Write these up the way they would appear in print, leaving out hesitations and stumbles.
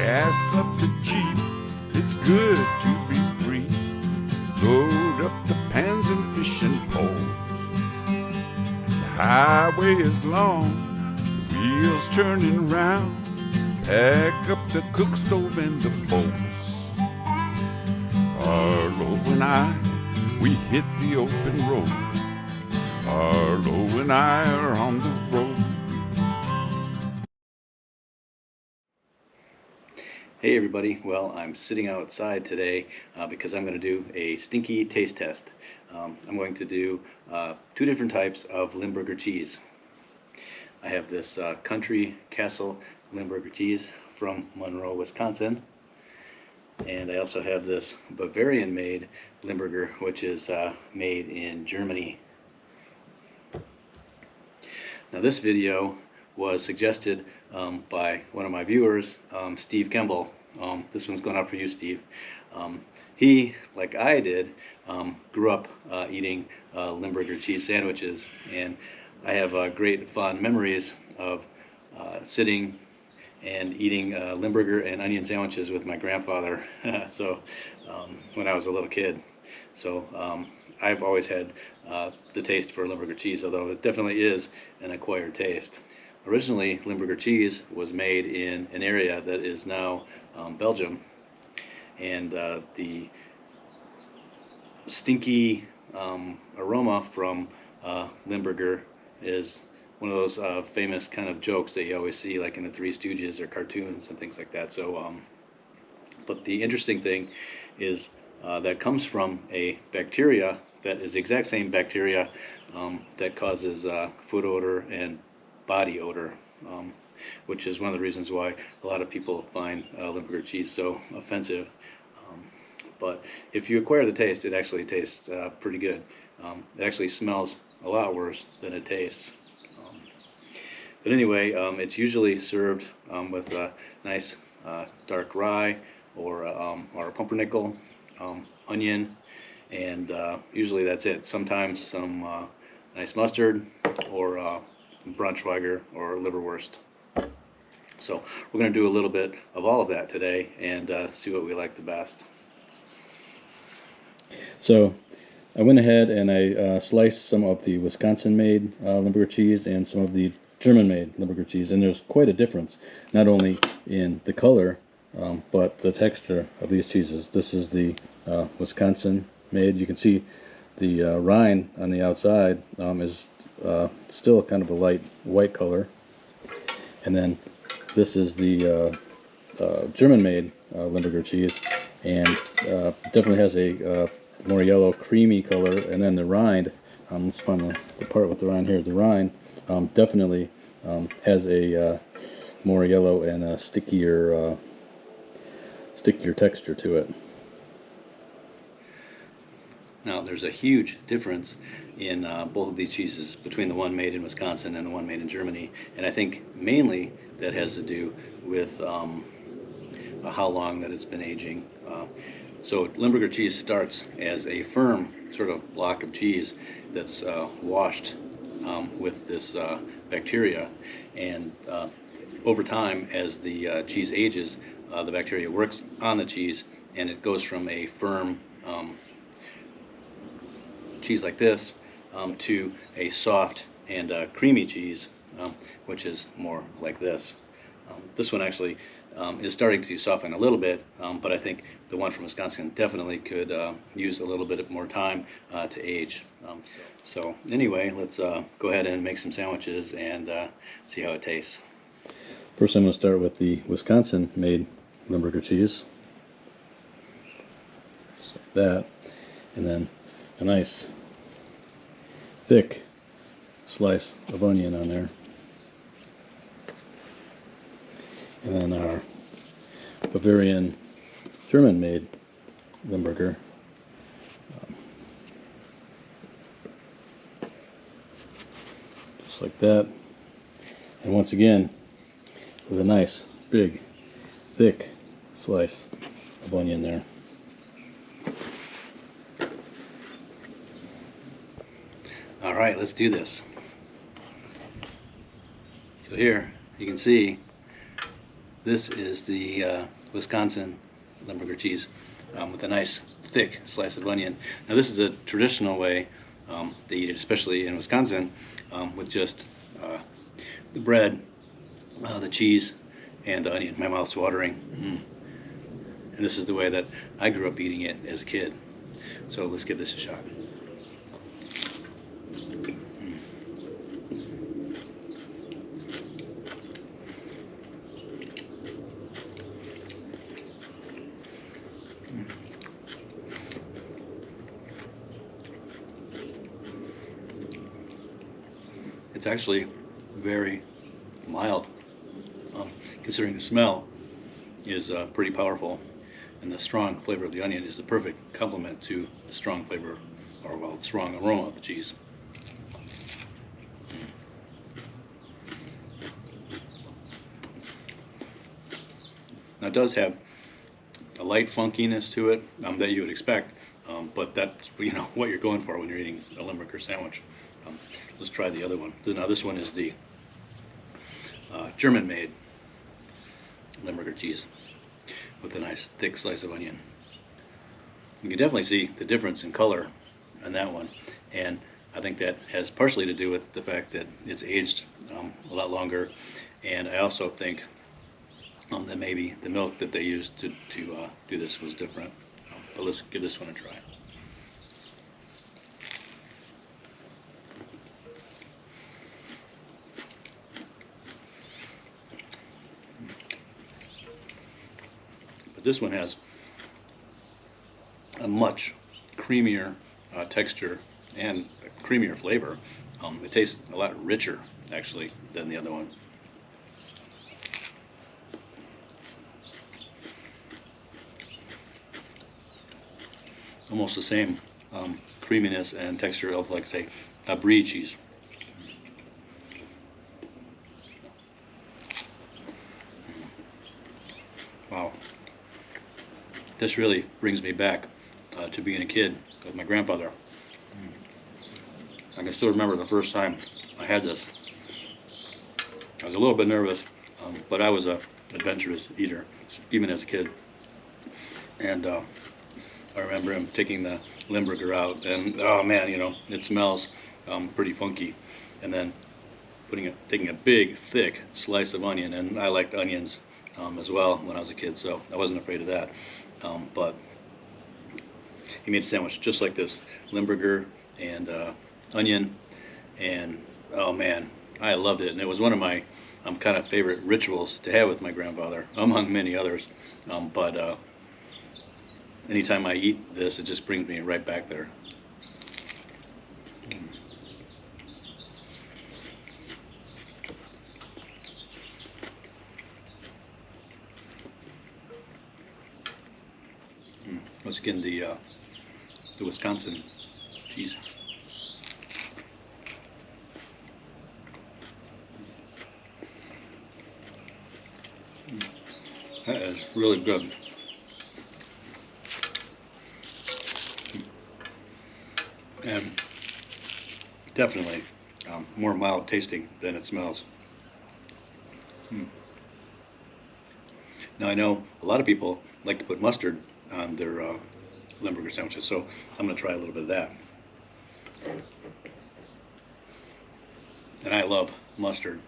Gas up the Jeep, it's good to be free. Load up the pans and fishing poles. The highway is long, the wheels turning round. Pack up the cook stove and the bowls. Arlo and I, we hit the open road. Arlo and I are on the road. Hey everybody, well I'm sitting outside today because I'm going to do a stinky taste test. I'm going to do two different types of Limburger cheese. I have this Country Castle Limburger cheese from Monroe, Wisconsin, and I also have this Bavarian made Limburger, which is made in Germany. Now this video was suggested by one of my viewers, Steve Kemble. This one's going out for you, Steve. He, like I did, grew up eating Limburger cheese sandwiches, and I have great fond memories of sitting and eating Limburger and onion sandwiches with my grandfather when I was a little kid. So I've always had the taste for Limburger cheese, although it definitely is an acquired taste. Originally, Limburger cheese was made in an area that is now Belgium, and the stinky aroma from Limburger is one of those famous kind of jokes that you always see, like in the Three Stooges or cartoons and things like that. So, but the interesting thing is that comes from a bacteria that is the exact same bacteria that causes food odor and body odor, which is one of the reasons why a lot of people find Limburger cheese so offensive. But if you acquire the taste, it actually tastes pretty good. It actually smells a lot worse than it tastes. But anyway, it's usually served with a nice dark rye or pumpernickel, onion, and usually that's it. Sometimes some nice mustard or Brunch Wagger or liverwurst. So we're going to do a little bit of all of that today and see what we like the best. So I went ahead and I sliced some of the Wisconsin-made Limburger cheese and some of the German-made Limburger cheese, and there's quite a difference, not only in the color, but the texture of these cheeses. This is the Wisconsin-made. You can see the rind on the outside is still kind of a light white color, and then this is the German-made Limburger cheese, and definitely has a more yellow, creamy color. And then the rind, let's find the part with the rind here. The rind definitely has a more yellow and a stickier texture to it. Now, there's a huge difference in both of these cheeses between the one made in Wisconsin and the one made in Germany, and I think mainly that has to do with how long that it's been aging. So Limburger cheese starts as a firm sort of block of cheese that's washed with this bacteria, and over time, as the cheese ages, the bacteria works on the cheese, and it goes from a firm cheese like this to a soft and creamy cheese, which is more like this. This one actually is starting to soften a little bit, but I think the one from Wisconsin definitely could use a little bit more time to age. So anyway, let's go ahead and make some sandwiches and see how it tastes. First, I'm going to start with the Wisconsin-made Limburger cheese. Just like that, and then a nice thick slice of onion on there, and then our Bavarian German-made Limburger. Just like that, and once again with a nice big thick slice of onion there. All right, let's do this. So here you can see This is the Wisconsin Limburger cheese with a nice thick slice of onion. Now this is a traditional way they eat it, especially in Wisconsin, with just the bread, the cheese, and the onion. My mouth's watering. And this is the way that I grew up eating it as a kid. So let's give this a shot. It's actually very mild, considering the smell is pretty powerful, and the strong flavor of the onion is the perfect complement to the strong flavor, or well, the strong aroma of the cheese. Now it does have a light funkiness to it that you would expect, but that's what you're going for when you're eating a Limburger sandwich. Let's try the other one. Now this one is the German-made Limburger cheese with a nice thick slice of onion. You can definitely see the difference in color on that one, and I think that has partially to do with the fact that it's aged a lot longer, and I also think that maybe the milk that they used to do this was different. But let's give this one a try. But this one has a much creamier texture and a creamier flavor. It tastes a lot richer, actually, than the other one. Almost the same creaminess and texture of, like, say, a brie cheese. Wow. This really brings me back to being a kid with my grandfather. I can still remember the first time I had this. I was a little bit nervous, but I was an adventurous eater, even as a kid. And I remember him taking the Limburger out, and oh man, it smells pretty funky. And then taking a big, thick slice of onion, and I liked onions as well when I was a kid, so I wasn't afraid of that. But he made a sandwich just like this, Limburger and onion, and oh man, I loved it. And it was one of my kind of favorite rituals to have with my grandfather, among many others. But anytime I eat this, it just brings me right back there. Once again, the Wisconsin cheese. That is really good. And definitely more mild tasting than it smells. Now I know a lot of people like to put mustard on their Limburger sandwiches, so I'm going to try a little bit of that. And I love mustard.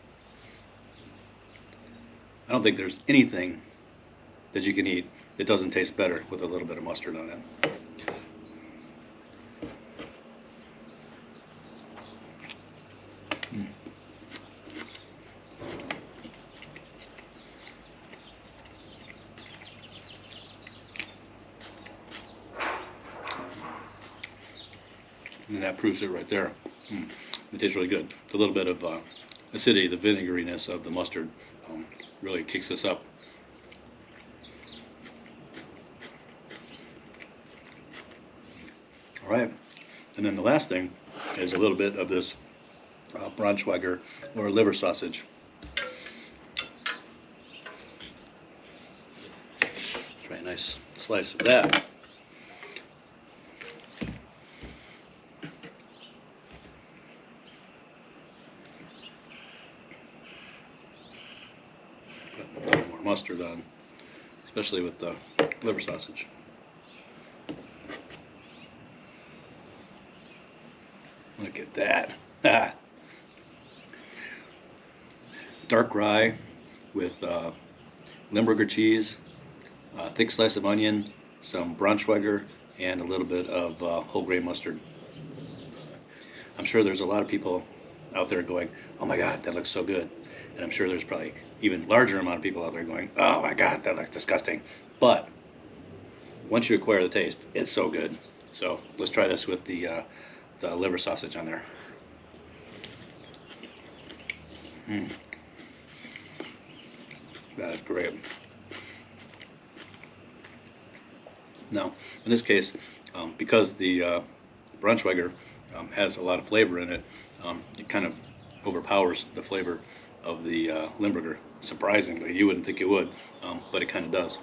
I don't think there's anything that you can eat that doesn't taste better with a little bit of mustard on it. And that proves it right there. It tastes really good. It's a little bit of acidity, the vinegariness of the mustard really kicks this up. All right, and then the last thing is a little bit of this Brunch Wagger, or liver sausage. Try a nice slice of that. Put a little more mustard on, especially with the liver sausage. Look at that. Dark rye with Limburger cheese, a thick slice of onion, some Brunch Wagger, and a little bit of whole grain mustard. I'm sure there's a lot of people out there going, oh my God, that looks so good. And I'm sure there's probably even larger amount of people out there going, oh my God, that looks disgusting. But once you acquire the taste, it's so good. So let's try this with the liver sausage on there. That is great. Now, in this case, because the Brunch Wagger has a lot of flavor in it, it kind of overpowers the flavor of the Limburger. Surprisingly, you wouldn't think it would, but it kind of does.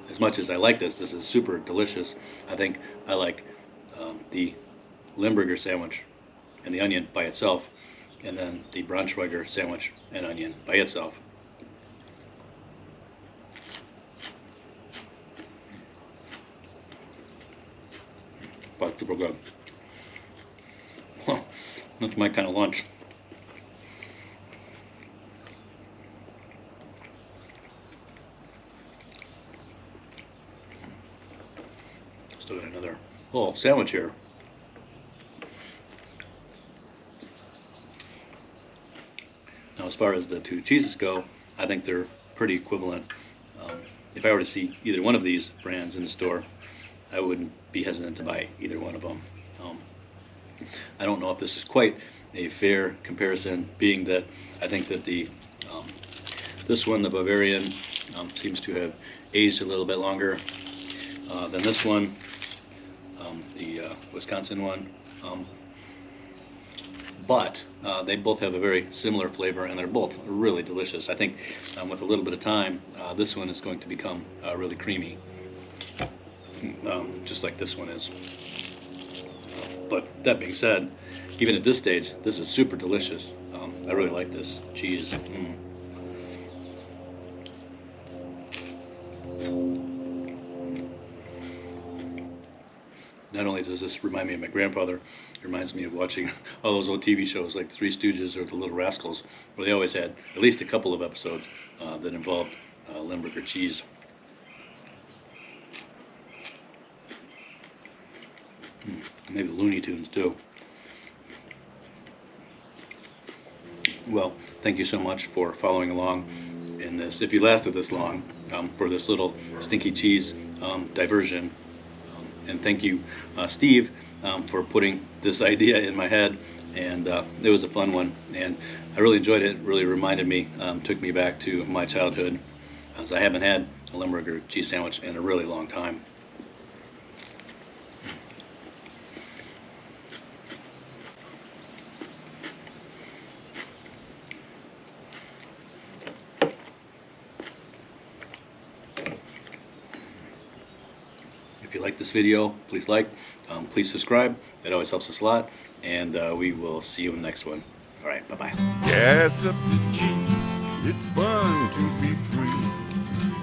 As much as I like this is super delicious. I think I like the Limburger sandwich and the onion by itself, and then the Brunch Wagger sandwich and onion by itself. But super good. Well, that's my kind of lunch. Still got another little sandwich here. Now, as far as the two cheeses go, I think they're pretty equivalent. If I were to see either one of these brands in the store, I wouldn't be hesitant to buy either one of them. I don't know if this is quite a fair comparison, being that I think that this one, the Bavarian, seems to have aged a little bit longer than this one, the Wisconsin one. But they both have a very similar flavor, and they're both really delicious. I think with a little bit of time, this one is going to become really creamy, just like this one is. But that being said, even at this stage, this is super delicious. I really like this cheese. Not only does this remind me of my grandfather, it reminds me of watching all those old TV shows like The Three Stooges or The Little Rascals, where they always had at least a couple of episodes that involved Limburger cheese. Maybe Looney Tunes too. Well, thank you so much for following along in this, if you lasted this long, for this little stinky cheese diversion. And thank you, Steve, for putting this idea in my head. And it was a fun one, and I really enjoyed it. It really reminded me, took me back to my childhood, as I haven't had a Limburger cheese sandwich in a really long time. If you like this video, please like, please subscribe. That always helps us a lot, and we will see you in the next one. All right, bye-bye. Gas up the Jeep, it's fun to be free.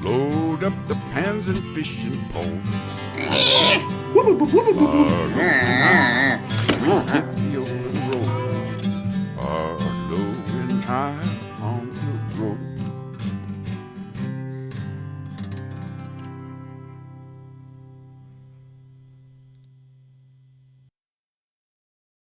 Load up the pans and fishing poles. Hit the open road. Arlo and I on the road.